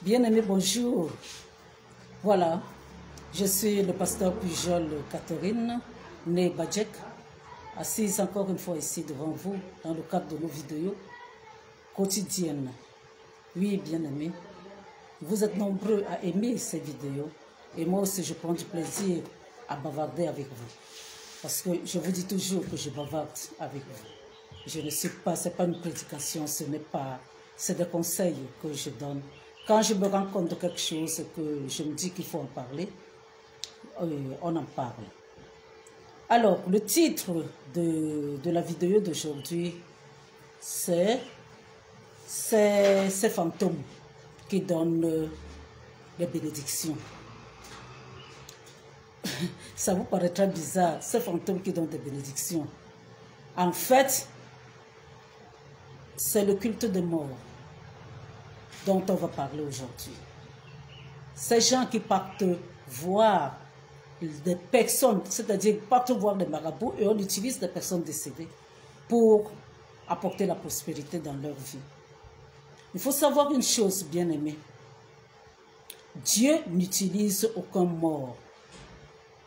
Bien-aimés, bonjour. Voilà, je suis le pasteur Pujol Catherine, née Badjek, assise encore une fois ici devant vous dans le cadre de nos vidéos quotidiennes. Oui, bien-aimés, vous êtes nombreux à aimer ces vidéos et moi aussi je prends du plaisir à bavarder avec vous. Parce que je vous dis toujours que je bavarde avec vous. Je ne suis pas, ce n'est pas une prédication, ce n'est pas, c'est des conseils que je donne. Quand je me rends compte de quelque chose que je me dis qu'il faut en parler, on en parle. Alors, le titre de la vidéo d'aujourd'hui, c'est ces fantômes qui donnent les bénédictions. Ça vous paraîtra bizarre, ces fantômes qui donnent des bénédictions. En fait, c'est le culte des morts dont on va parler aujourd'hui. Ces gens qui partent voir des personnes, c'est-à-dire partent voir des marabouts et on utilise des personnes décédées pour apporter la prospérité dans leur vie. Il faut savoir une chose, bien-aimés. Dieu n'utilise aucun mort.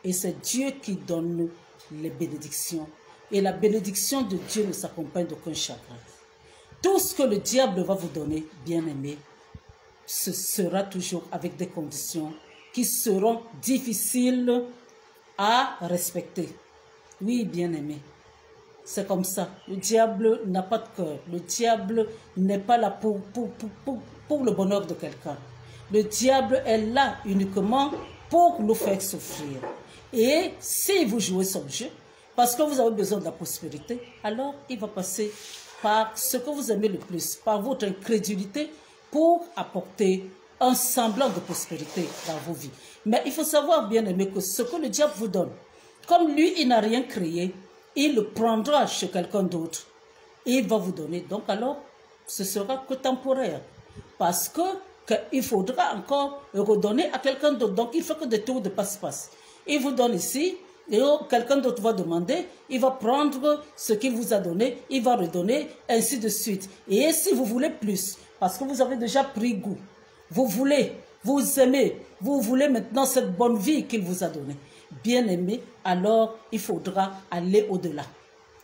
Et c'est Dieu qui donne les bénédictions. Et la bénédiction de Dieu ne s'accompagne d'aucun chagrin. Tout ce que le diable va vous donner, bien-aimé, ce sera toujours avec des conditions qui seront difficiles à respecter. Oui, bien-aimé, c'est comme ça. Le diable n'a pas de cœur. Le diable n'est pas là pour le bonheur de quelqu'un. Le diable est là uniquement pour nous faire souffrir. Et si vous jouez son jeu, parce que vous avez besoin de la prospérité, alors il va passer par ce que vous aimez le plus, par votre incrédulité, pour apporter un semblant de prospérité dans vos vies. Mais il faut savoir, bien aimé, que ce que le diable vous donne, comme lui, il n'a rien créé, il le prendra chez quelqu'un d'autre. Et il va vous donner. Donc alors, ce sera que temporaire. Parce qu'il faudra encore redonner à quelqu'un d'autre. Donc il faut que des tours de passe-passe. Il vous donne ici, et quelqu'un d'autre va demander, il va prendre ce qu'il vous a donné, il va redonner, ainsi de suite. Et si vous voulez plus, parce que vous avez déjà pris goût, vous voulez, vous aimez, vous voulez maintenant cette bonne vie qu'il vous a donnée, bien aimé, alors il faudra aller au-delà.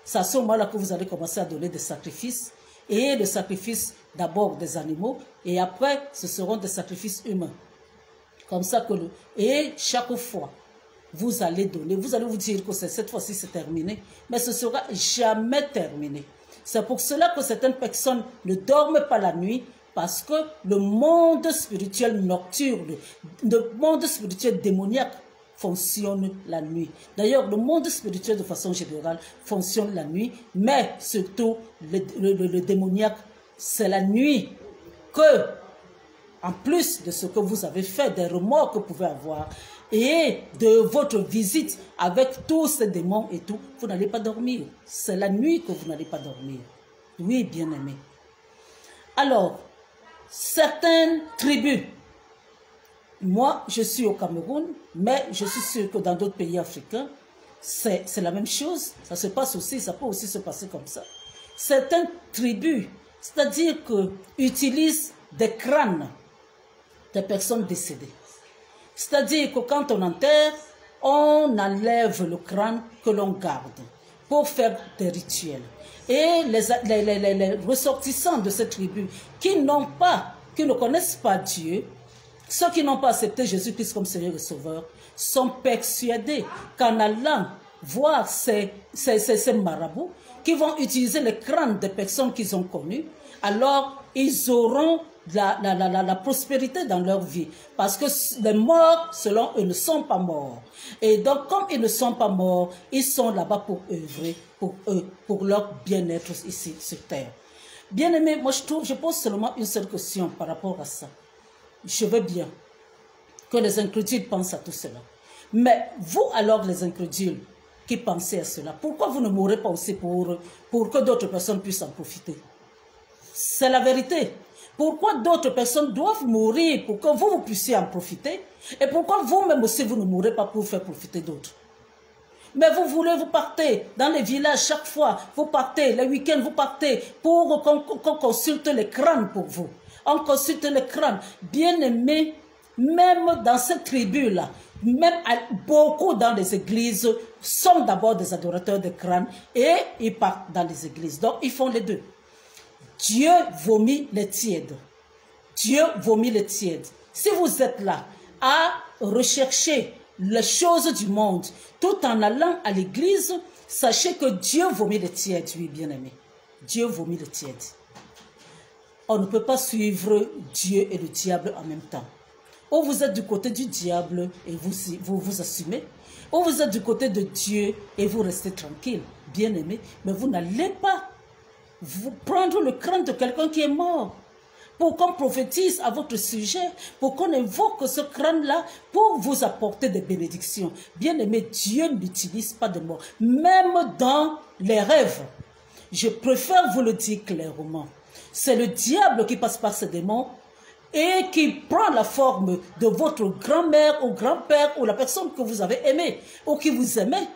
C'est à ce moment-là que vous allez commencer à donner des sacrifices, et le sacrifice d'abord des animaux, et après ce seront des sacrifices humains. Comme ça que et chaque fois, vous allez donner, vous allez vous dire que cette fois-ci c'est terminé, mais ce sera jamais terminé. C'est pour cela que certaines personnes ne dorment pas la nuit, parce que le monde spirituel nocturne, le monde spirituel démoniaque fonctionne la nuit. D'ailleurs, le monde spirituel de façon générale fonctionne la nuit, mais surtout le démoniaque, c'est la nuit que, en plus de ce que vous avez fait, des remords que vous pouvez avoir, et de votre visite avec tous ces démons et tout, vous n'allez pas dormir. C'est la nuit que vous n'allez pas dormir. Oui, bien-aimé. Alors, certaines tribus, moi je suis au Cameroun, mais je suis sûr que dans d'autres pays africains, c'est la même chose. Ça se passe aussi, ça peut aussi se passer comme ça. Certaines tribus, c'est-à-dire que utilisent des crânes des personnes décédées. C'est-à-dire que quand on enterre, on enlève le crâne que l'on garde pour faire des rituels. Et les ressortissants de cette tribu qui ne connaissent pas Dieu, ceux qui n'ont pas accepté Jésus-Christ comme Seigneur et Sauveur, sont persuadés qu'en allant voir ces marabouts qui vont utiliser les crânes des personnes qu'ils ont connues, alors ils auront la prospérité dans leur vie. Parce que les morts, selon eux, ne sont pas morts. Et donc, comme ils ne sont pas morts, ils sont là-bas pour œuvrer pour eux, pour leur bien-être ici sur terre. Bien aimé, moi je pose seulement une seule question par rapport à ça. Je veux bien que les incrédules pensent à tout cela. Mais vous alors, les incrédules qui pensez à cela, pourquoi vous ne mourrez pas aussi pour que d'autres personnes puissent en profiter? C'est la vérité. Pourquoi d'autres personnes doivent mourir pour que vous puissiez en profiter? Et pourquoi vous-même aussi vous ne mourrez pas pour faire profiter d'autres? Mais vous partez dans les villages chaque fois, vous partez, les week-ends, vous partez pour qu'on consulte les crânes pour vous. On consulte les crânes. Bien aimé, même dans cette tribu-là, même beaucoup dans les églises sont d'abord des adorateurs de crânes et ils partent dans les églises. Donc, ils font les deux. Dieu vomit les tièdes. Dieu vomit les tièdes. Si vous êtes là à rechercher les choses du monde tout en allant à l'église, sachez que Dieu vomit les tièdes, oui, bien-aimé. Dieu vomit les tièdes. On ne peut pas suivre Dieu et le diable en même temps. Ou vous êtes du côté du diable et vous assumez, ou vous êtes du côté de Dieu et vous restez tranquille, bien-aimé, mais vous n'allez pas vous prendre le crâne de quelqu'un qui est mort pour qu'on prophétise à votre sujet, pour qu'on invoque ce crâne-là pour vous apporter des bénédictions. Bien-aimé, Dieu n'utilise pas de mort, même dans les rêves. Je préfère vous le dire clairement. C'est le diable qui passe par ses démons et qui prend la forme de votre grand-mère ou grand-père ou la personne que vous avez aimée ou qui vous aimait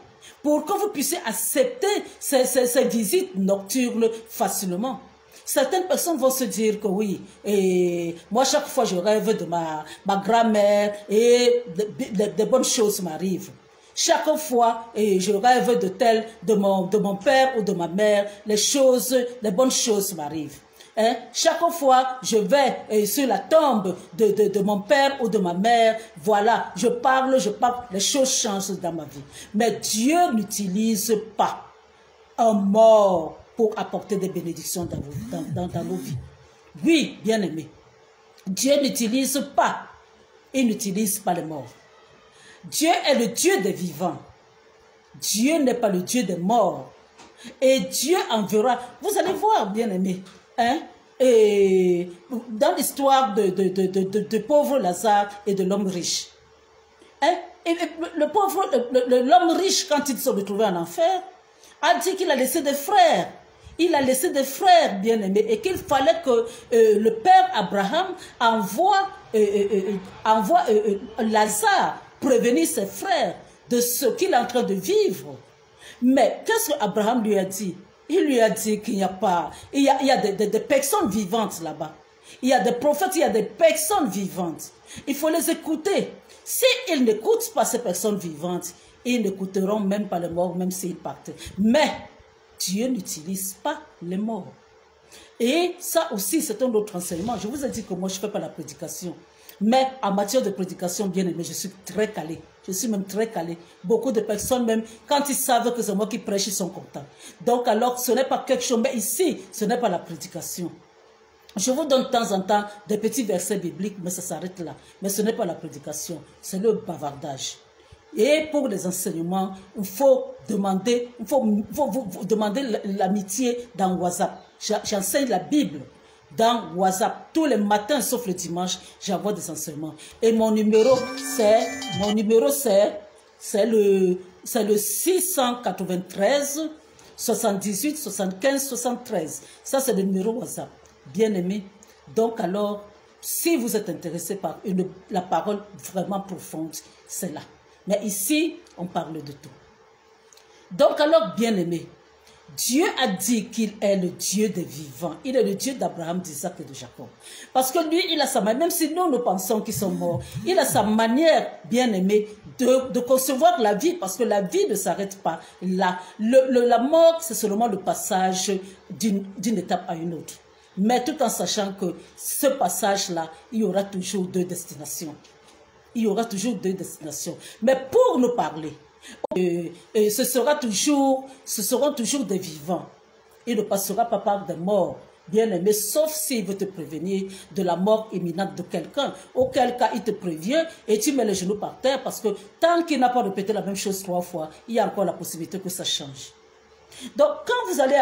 pour que vous puissiez accepter ces visites nocturnes facilement. Certaines personnes vont se dire que oui, et moi chaque fois je rêve de ma grand-mère et de bonnes choses m'arrivent. Chaque fois, je rêve de mon père ou de ma mère, les bonnes choses m'arrivent. Hein? Chaque fois, je vais sur la tombe de mon père ou de ma mère, voilà, je parle, les choses changent dans ma vie. Mais Dieu n'utilise pas un mort pour apporter des bénédictions dans nos vies. Oui, bien-aimé, Dieu n'utilise pas, il n'utilise pas les morts. Dieu est le Dieu des vivants. Dieu n'est pas le Dieu des morts. Et Dieu enverra, vous allez voir, bien-aimé, hein? Et dans l'histoire de pauvre Lazare et de l'homme riche. Hein? Et l'homme riche, quand il se retrouvait en enfer, a dit qu'il a laissé des frères. Il a laissé des frères bien-aimés et qu'il fallait que le père Abraham envoie Lazare prévenir ses frères de ce qu'il est en train de vivre. Mais qu'est-ce qu'Abraham lui a dit? Il lui a dit qu'il n'y a pas... Il y a des personnes vivantes là-bas. Il y a des prophètes, il y a des personnes vivantes. Il faut les écouter. S'ils n'écoutent pas ces personnes vivantes, ils n'écouteront même pas les morts, même s'ils partent. Mais Dieu n'utilise pas les morts. Et ça aussi, c'est un autre enseignement. Je vous ai dit que moi, je ne fais pas la prédication. Mais en matière de prédication, bien aimé, je suis très calé. Je suis même très calé. Beaucoup de personnes, même quand ils savent que c'est moi qui prêche, ils sont contents. Donc alors, ce n'est pas quelque chose. Mais ici, ce n'est pas la prédication. Je vous donne de temps en temps des petits versets bibliques, mais ça s'arrête là. Mais ce n'est pas la prédication, c'est le bavardage. Et pour les enseignements, il faut demander l'amitié dans WhatsApp. J'enseigne la Bible dans WhatsApp. Tous les matins, sauf le dimanche, j'envoie des enseignements. Et mon numéro, c'est le 693 78 75 73. Ça, c'est le numéro WhatsApp. Bien aimé. Donc alors, si vous êtes intéressé par la parole vraiment profonde, c'est là. Mais ici, on parle de tout. Donc alors, bien aimé, Dieu a dit qu'il est le Dieu des vivants. Il est le Dieu d'Abraham, d'Isaac et de Jacob. Parce que lui, il a sa manière, même si nous pensons qu'ils sont morts, il a sa manière, bien aimé, de concevoir la vie, parce que la vie ne s'arrête pas là. La mort, c'est seulement le passage d'une étape à une autre. Mais tout en sachant que ce passage-là, il y aura toujours deux destinations. Il y aura toujours deux destinations. Mais pour nous parler, ce seront toujours des vivants. Il ne passera pas par des morts, bien aimé, sauf s'il veut te prévenir de la mort imminente de quelqu'un. Auquel cas, il te prévient et tu mets les genoux par terre parce que tant qu'il n'a pas répété la même chose 3 fois, il y a encore la possibilité que ça change. Donc, quand vous allez